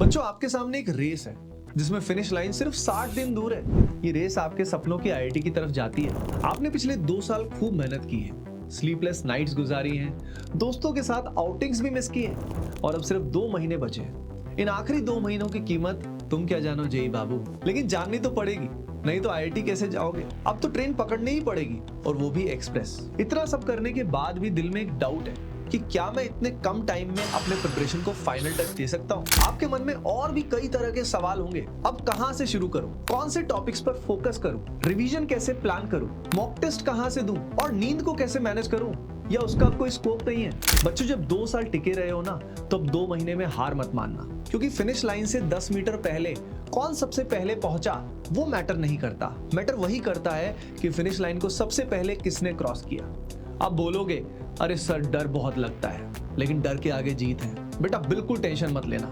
बच्चों, आपके सामने एक रेस है जिसमें फिनिश लाइन सिर्फ 60 दिन दूर है। ये रेस आपके सपनों की आईआईटी की तरफ जाती है। आपने पिछले 2 साल खूब मेहनत की है, स्लीपलेस नाइट्स गुजारी हैं, दोस्तों के साथ आउटिंग्स भी मिस की हैं और अब सिर्फ 2 महीने बचे हैं। इन आखिरी 2 महीनों की कीमत तुम क्या जानो जेई बाबू, लेकिन जाननी तो पड़ेगी, नहीं तो आईआईटी कैसे जाओगे। अब तो ट्रेन पकड़नी ही पड़ेगी, और वो भी एक्सप्रेस। इतना सब करने के बाद भी दिल में एक डाउट है कि क्या मैं इतने कम टाइम में अपने प्रिपरेशन को फाइनल टच दे सकता हूँ। आपके मन में और भी कई तरह के सवाल होंगे। अब कहाँ से शुरू करूँ, कौन से टॉपिक्स पर फोकस करूँ, रिवीजन कैसे प्लान करूँ, मॉक टेस्ट कहाँ से दूं और नींद को कैसे मैनेज करूँ, या उसका कोई स्कोप नहीं है। बच्चों, जब 2 साल टिके रहे हो ना, तो अब 2 महीने में हार मत मानना, क्योंकि फिनिश लाइन से 10 मीटर पहले कौन सबसे पहले पहुंचा वो मैटर नहीं करता। मैटर वही करता है कि फिनिश लाइन को सबसे पहले किसने क्रॉस किया। आप बोलोगे, अरे सर डर बहुत लगता है, लेकिन डर के आगे जीत है। बेटा बिल्कुल टेंशन मत लेना,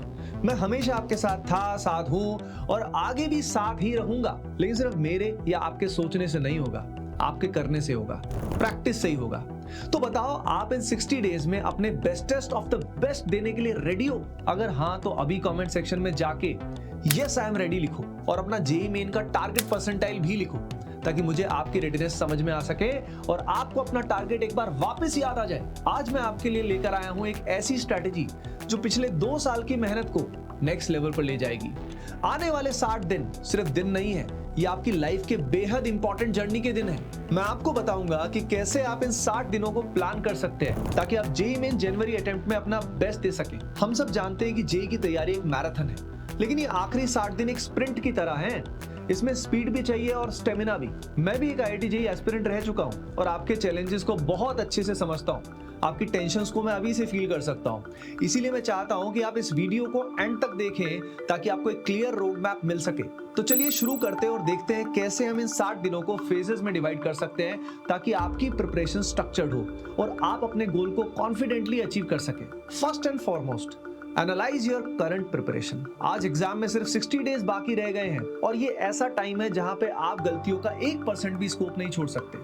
मैं हमेशा आपके साथ था, साथ हूं और आगे भी साथ ही रहूंगा। लेकिन सिर्फ मेरे या आपके सोचने से नहीं होगा, आपके करने से होगा, प्रैक्टिस से ही होगा। तो बताओ, आप इन 60 डेज में अपने बेस्टेस्ट ऑफ द बेस्ट देने के लिए रेडी हो? अगर हाँ, तो अभी कमेंट सेक्शन में जाके यस आई एम रेडी लिखो और अपना जेईई मेन का टारगेट परसेंटाइल भी लिखो, ताकि मुझे आपकी रेडीनेस समझ में आ सके और आपको अपना टारगेट एक बार वापस याद आ जाए। आज मैं आपके लिए लेकर आया हूं एक ऐसी स्ट्रैटेजी जो पिछले 2 साल की मेहनत को नेक्स्ट लेवल पर ले जाएगी। आने वाले 60 दिन सिर्फ दिन नहीं है, ये आपकी लाइफ के बेहद इंपॉर्टेंट जर्नी के दिन है। मैं आपको बताऊंगा कि कैसे आप इन 60 दिनों को प्लान कर सकते हैं, ताकि आप जेईई मेन जनवरी अटेम्प्ट में अपना बेस्ट दे सके। हम सब जानते हैं कि जेईई की तैयारी एक मैराथन है, लेकिन ये आखिरी 60 दिन एक स्प्रिंट की तरह है। इसमें स्पीड भी चाहिए और स्टेमिना भी। मैं भी एक आईआईटी जेईई एस्पिरेंट रह चुका हूं और आपके चैलेंजेस को बहुत अच्छे से समझता हूं। आपकी टेंशन्स को मैं अभी से फील कर सकता हूं। इसीलिए मैं चाहता हूं कि आप इस वीडियो को एंड तक देखें, ताकि आपको एक क्लियर रोड मैप मिल सके। तो चलिए शुरू करते हैं और देखते हैं कैसे हम इन 60 दिनों को फेजेस में डिवाइड कर सकते हैं, ताकि आपकी प्रिपरेशन स्ट्रक्चर्ड हो और आप अपने गोल को कॉन्फिडेंटली अचीव कर सके। First and foremost, analyse your current preparation. आज एग्जाम में सिर्फ 60 डेज बाकी रह गए हैं और ये ऐसा टाइम है जहां पे आप गलतियों का 1% भी स्कोप नहीं छोड़ सकते।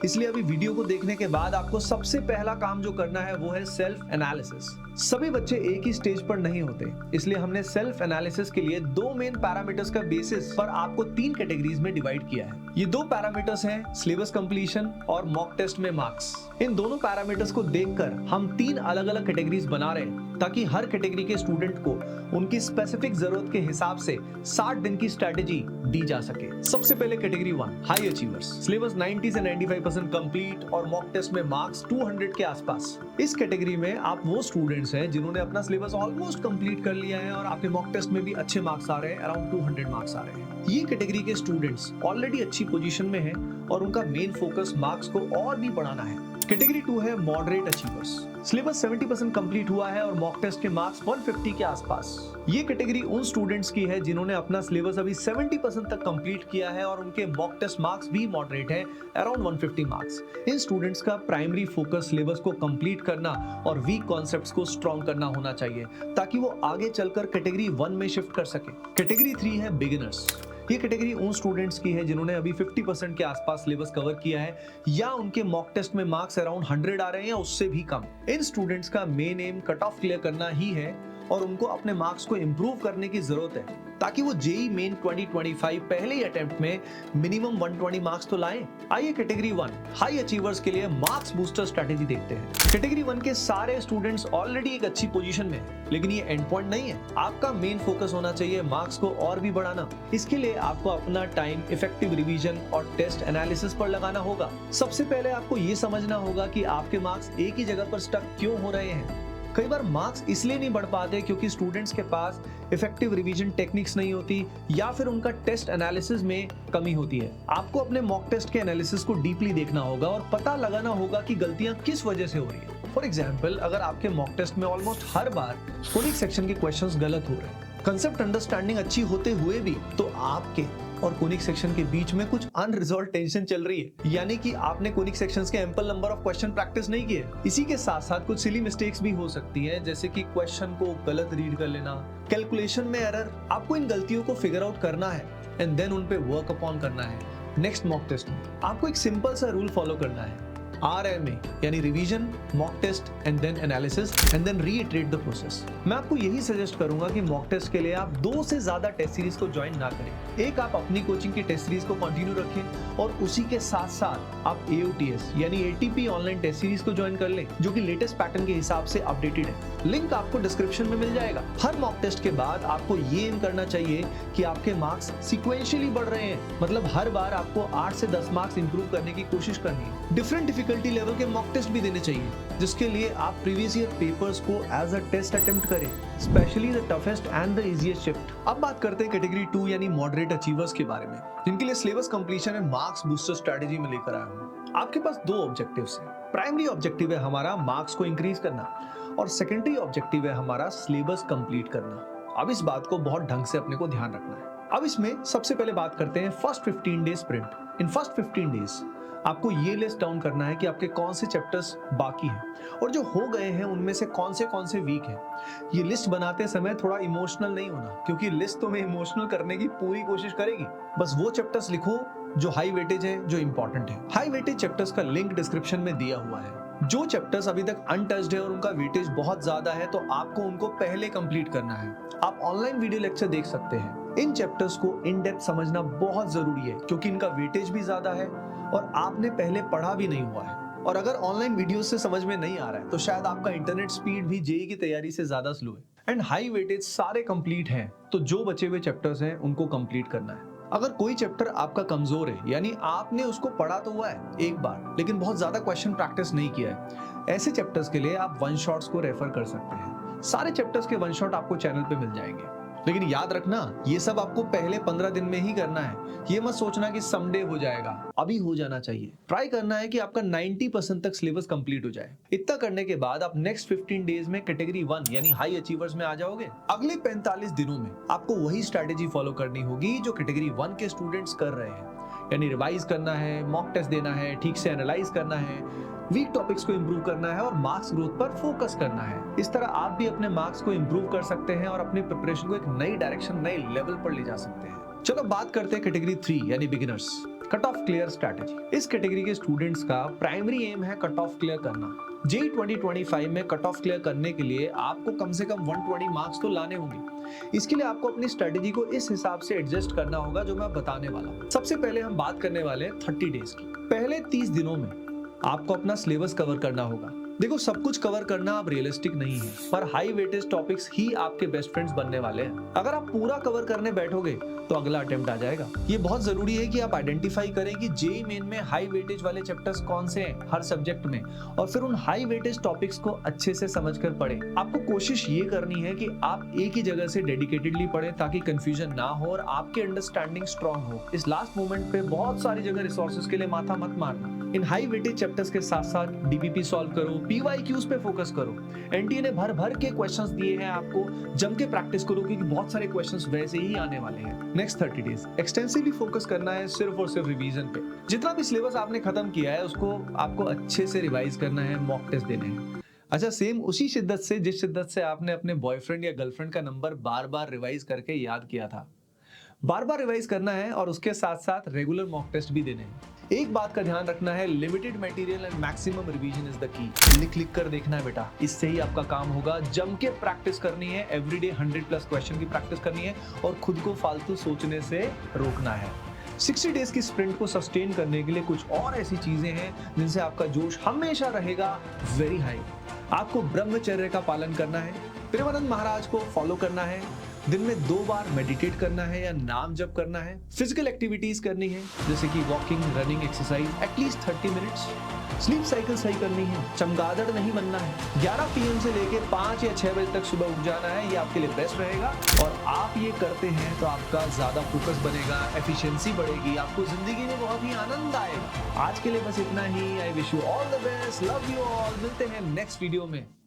इसलिए अभी वीडियो को देखने के बाद आपको सबसे पहला काम जो करना है वो है सेल्फ एनालिसिस। सभी बच्चे एक ही स्टेज पर नहीं होते, इसलिए हमने सेल्फ एनालिसिस के लिए 2 मेन पैरामीटर्स का बेसिस पर आपको 3 कैटेगरीज में डिवाइड किया है। ये 2 पैरामीटर्स हैं सिलेबस कंप्लीशन और मॉक टेस्ट में मार्क्स। इन दोनों पैरामीटर्स को देखकर हम 3 अलग अलग कैटेगरीज बना रहे हैं, ताकि हर कैटेगरी के स्टूडेंट को उनकी स्पेसिफिक जरूरत के हिसाब से 60 दिन की स्ट्रेटेजी दी जा सके। सबसे पहले कैटेगरी 1, हाई अचीवर्स। सिलेबस 90 से 95% कंप्लीट और मॉक टेस्ट में मार्क्स 200 के आसपास। इस कैटेगरी में आप वो स्टूडेंट्स हैं जिन्होंने अपना सिलेबस ऑलमोस्ट कंप्लीट कर लिया है और आपके मॉक टेस्ट में भी अच्छे मार्क्स आ रहे हैं, अराउंड 200 मार्क्स आ रहे हैं। ये कैटेगरी के स्टूडेंट्स ऑलरेडी अच्छी पोजीशन में हैं और उनका मेन फोकस मार्क्स को और भी बढ़ाना है। कैटेगरी 2 है मॉडरेट अचीवर्स। सिलेबस 70% कंप्लीट हुआ है और मॉक टेस्ट के मार्क्स 150 के आसपास। ये कैटेगरी उन स्टूडेंट्स की है जिन्होंने अपना सिलेबस अभी 70% तक कंप्लीट किया है और उनके मॉक टेस्ट मार्क्स भी मॉडरेट है, अराउंड 150 मार्क्स। इन स्टूडेंट्स का प्राइमरी फोकस सिलेबस को कंप्लीट करना और वीक कॉन्सेप्ट्स को स्ट्रॉन्ग करना होना चाहिए, ताकि वो आगे चलकर कैटेगरी 1 में शिफ्ट कर सके। कैटेगरी 3 है बिगिनर्स। ये कैटेगरी उन स्टूडेंट्स की है जिन्होंने अभी 50% के आसपास सिलेबस कवर किया है या उनके मॉक टेस्ट में मार्क्स अराउंड 100 आ रहे हैं या उससे भी कम। इन स्टूडेंट्स का main M cut off clear करना ही है और उनको अपने मार्क्स को इंप्रूव करने की जरूरत है, ताकि वो जेईई मेन 2025 पहले ही अटेम्प्ट में मिनिमम 120 मार्क्स तो लाएं। आइए कैटेगरी 1 हाई अचीवर्स के लिए मार्क्स बूस्टर स्ट्रेटेजी देखते हैं। कैटेगरी 1 के सारे स्टूडेंट्स ऑलरेडी एक अच्छी पोजीशन में हैं, लेकिन ये एंड पॉइंट नहीं है। आपका मेन फोकस होना चाहिए मार्क्स को और भी बढ़ाना। इसके लिए आपको अपना टाइम इफेक्टिव रिवीजन और टेस्ट एनालिसिस पर लगाना होगा। सबसे पहले आपको ये समझना होगा कि आपके मार्क्स एक ही जगह पर स्टक क्यों हो रहे हैं। कई बार मार्क्स इसलिए नहीं बढ़ पाते क्योंकि स्टूडेंट्स के पास इफेक्टिव रिवीजन टेक्निक्स नहीं होती या फिर उनका टेस्ट एनालिसिस में कमी होती है। आपको अपने मॉक टेस्ट के एनालिसिस को डीपली देखना होगा और पता लगाना होगा कि गलतियां किस वजह से हो रही है। फॉर एग्जाम्पल, अगर आपके मॉक टेस्ट में ऑलमोस्ट हर बार कोनिक सेक्शन के क्वेश्चंस गलत हो रहे हैं, कंसेप्ट अंडरस्टैंडिंग अच्छी होते हुए भी, तो आपके और कोनिक सेक्शन के बीच में कुछ अनरिजॉल्व टेंशन चल रही है, यानी कि आपने कोनिक सेक्शंस के ample number of question practice नहीं किए। इसी के साथ साथ कुछ सिली मिस्टेक्स भी हो सकती हैं, जैसे कि क्वेश्चन को गलत रीड कर लेना, कैलकुलेशन में एरर। आपको इन गलतियों को फिगर आउट करना है एंड देन उन पे वर्क अपॉन करना है। नेक्स्ट मॉक टेस्ट में आपको एक सिंपल सा रूल फॉलो करना है RMA यानी revision, mock test and then analysis and then reiterate the process. मैं आपको यही सजेस्ट करूंगा कि मॉक टेस्ट के लिए आप 2 से ज्यादा टेस्ट सीरीज को ज्वाइन ना करें। एक आप अपनी कोचिंग की टेस्ट सीरीज को कंटिन्यू रखें और उसी के साथ साथ आप AOTS यानी ATP ऑनलाइन टेस्ट सीरीज को ज्वाइन कर लें, जो कि लेटेस्ट पैटर्न के हिसाब से अपडेटेड है। लिंक आपको डिस्क्रिप्शन में मिल जाएगा। हर मॉक टेस्ट के बाद आपको ये एम करना चाहिए कि आपके मार्क्स सीक्वेंशियली बढ़ रहे हैं, मतलब हर बार आपको 8 से 10 मार्क्स इंप्रूव करने की कोशिश करनी है। डिफरेंट डिफिकल्टी लेवल के मॉक टेस्ट भी देने चाहिए, जिसके लिए आप प्रीवियस ईयर पेपर्स को एज अ टेस्ट अटेम्प्ट करें, specially the toughest and the easiest shift. अब बात करते हैं कैटेगरी 2 यानी मॉडरेट अचीवर्स के बारे में, जिनके लिए सिलेबस कंप्लीशन में मार्क्स बूस्टर स्ट्रेटजी में लेकर आया हूं। आपके पास 2 ऑब्जेक्टिव्स हैं। प्राइमरी ऑब्जेक्टिव है हमारा मार्क्स को इंक्रीज करना और सेकेंडरी ऑब्जेक्टिव है हमारा सिलेबस कंप्लीट करना। अब इस बात को बहुत ढंग से अपने को ध्यान रखना है। अब इसमें सबसे पहले बात करते हैं first 15 days sprint. In first 15 days आपको ये लिस्ट डाउन करना है कि आपके कौन से चैप्टर्स बाकी हैं और जो हो गए हैं उनमें से कौन से वीक हैं। ये लिस्ट बनाते समय थोड़ा इमोशनल नहीं होना, क्योंकि लिस्ट तुम्हें इमोशनल करने की पूरी कोशिश करेगी। बस वो चैप्टर्स लिखो जो हाई वेटेज है, जो इंपॉर्टेंट है। हाई वेटेज चैप्टर्स का लिंक डिस्क्रिप्शन में दिया हुआ है। जो चैप्टर्स अभी तक अनटच्ड है और उनका वेटेज बहुत ज्यादा है, तो आपको उनको पहले कंप्लीट करना है। आप ऑनलाइन वीडियो लेक्चर देख सकते हैं। इन चैप्टर्स को इन डेप्थ समझना बहुत जरूरी है, क्योंकि इनका वेटेज भी ज्यादा है और आपने पहले पढ़ा भी नहीं हुआ है। और अगर ऑनलाइन वीडियो से समझ में नहीं आ रहा है, तो शायद आपका इंटरनेट स्पीड भी जेईई की तैयारी से ज्यादा स्लो है। एंड हाई वेटेज सारे कंप्लीट हैं, तो जो बचे हुए चैप्टर्स हैं उनको कंप्लीट करना है। अगर कोई चैप्टर आपका कमजोर है, यानी आपने उसको पढ़ा तो हुआ है एक बार, लेकिन बहुत ज्यादा क्वेश्चन प्रैक्टिस नहीं किया है, ऐसे चैप्टर्स के लिए आप वन शॉट्स को रेफर कर सकते हैं। सारे चैप्टर्स के वन शॉट आपको चैनल पे मिल जाएंगे। लेकिन याद रखना, ये सब आपको पहले 15 दिन में ही करना है। ये मत सोचना कि समडे हो जाएगा, अभी हो जाना चाहिए। ट्राई करना है कि आपका 90% तक सिलेबस कंप्लीट हो जाए। इतना करने के बाद आप नेक्स्ट 15 डेज में कैटेगरी 1 यानी हाई अचीवर्स में आ जाओगे। अगले 45 दिनों में आपको वही स्ट्रैटेजी फॉलो करनी होगी जो कैटेगरी 1 के स्टूडेंट्स कर रहे हैं, यानी रिवाइज करना है, मॉक टेस्ट देना है, ठीक से एनालाइज करना है, वीक टॉपिक्स को इंप्रूव करना है और मार्क्स ग्रोथ पर फोकस करना है। इस तरह आप भी अपने मार्क्स को इंप्रूव कर सकते हैं और अपनी प्रिपरेशन को एक नई डायरेक्शन, नए लेवल पर ले जा सकते हैं। चलो बात करते हैं कैटेगरी 3 यानी beginners. Cut off clear strategy. इस कैटेगरी के स्टूडेंट्स का प्राइमरी एम है कट ऑफ क्लियर करना। जेईई 2025 में कट ऑफ क्लियर करने के लिए आपको कम से कम 120 मार्क्स तो लाने होंगे। इसके लिए आपको अपनी स्ट्रेटेजी को इस हिसाब से एडजस्ट करना होगा जो मैं बताने वाला हूं। सबसे पहले हम बात करने वाले हैं 30 डेज की। पहले 30 दिनों में आपको अपना सिलेबस कवर करना होगा। देखो, सब कुछ कवर करना अब रियलिस्टिक नहीं है, पर हाई वेटेज टॉपिक्स ही आपके बेस्ट फ्रेंड्स बनने वाले हैं। अगर आप पूरा कवर करने बैठोगे तो अगला अटेम्प्ट आ जाएगा। ये बहुत जरूरी है कि आप आइडेंटिफाई करें कि जेईई मेन में हाई वेटेज वाले चैप्टर्स कौन से हैं हर सब्जेक्ट में, और फिर उन हाई वेटेज टॉपिक्स को अच्छे से समझकर पढ़ें। आपको कोशिश ये करनी है कि आप एक ही जगह से डेडिकेटेडली पढ़ें, ताकि कंफ्यूजन ना हो और आपकी अंडरस्टैंडिंग स्ट्रांग हो। इस लास्ट मोमेंट पे बहुत सारी जगह रिसोर्सेज के लिए माथा मत मारना। इन हाई वेटेज चैप्टर्स के साथ साथ डीबीपी सॉल्व करो, पीवाईक्यूज पे फोकस करो। एनटीए ने भर भर के क्वेश्चंस दिए हैं, आपको जम के प्रैक्टिस करो, क्योंकि बहुत सारे क्वेश्चंस वैसे ही आने वाले हैं। नेक्स्ट 30 डेज एक्सटेंसिवली फोकस करना है सिर्फ और सिर्फ रिवीजन पे। जितना भी सिलेबस आपने खत्म किया है उसको आपको अच्छे से रिवाइज करना है, मॉक टेस्ट देने हैं। अच्छा, सेम उसी शिद्दत से जिस शिद्दत से आपने अपने बॉयफ्रेंड या गर्लफ्रेंड का नंबर बार बार रिवाइज करके याद किया था, बार बार रिवाइज करना है और उसके साथ साथ रेगुलर मॉक टेस्ट भी देने हैं। एक बात का ध्यान रखना है, limited material and maximum revision is the key. लिख लिख कर देखना है बेटा, इससे ही आपका काम होगा। जम के प्रैक्टिस करनी है, एवरीडे 100+ क्वेश्चन की प्रैक्टिस करनी है और खुद को फालतू सोचने से रोकना है। 60 डेज की स्प्रिंट को सस्टेन करने के लिए कुछ और ऐसी चीजें हैं जिनसे आपका जोश हमेशा रहेगा वेरी हाई। आपको ब्रह्मचर्य का पालन करना है, प्रेमानंद महाराज को फॉलो करना है, दिन में 2 बार मेडिटेट करना है या नाम जप करना है, फिजिकल एक्टिविटीज करनी है जैसे कि walking, running, exercise at least 30 minutes, sleep cycle सही करनी है, चमगादड़ नहीं बनना है, 11 PM से लेके 5 या 6 बजे तक सुबह उठ जाना है, ये आपके लिए बेस्ट रहेगा। और आप ये करते हैं तो आपका ज्यादा फोकस बनेगा, एफिशिएंसी बढ़ेगी, आपको जिंदगी में बहुत ही आनंद आएगा। आज के लिए बस इतना ही। I wish you all the best, love you all. मिलते हैं नेक्स्ट वीडियो में।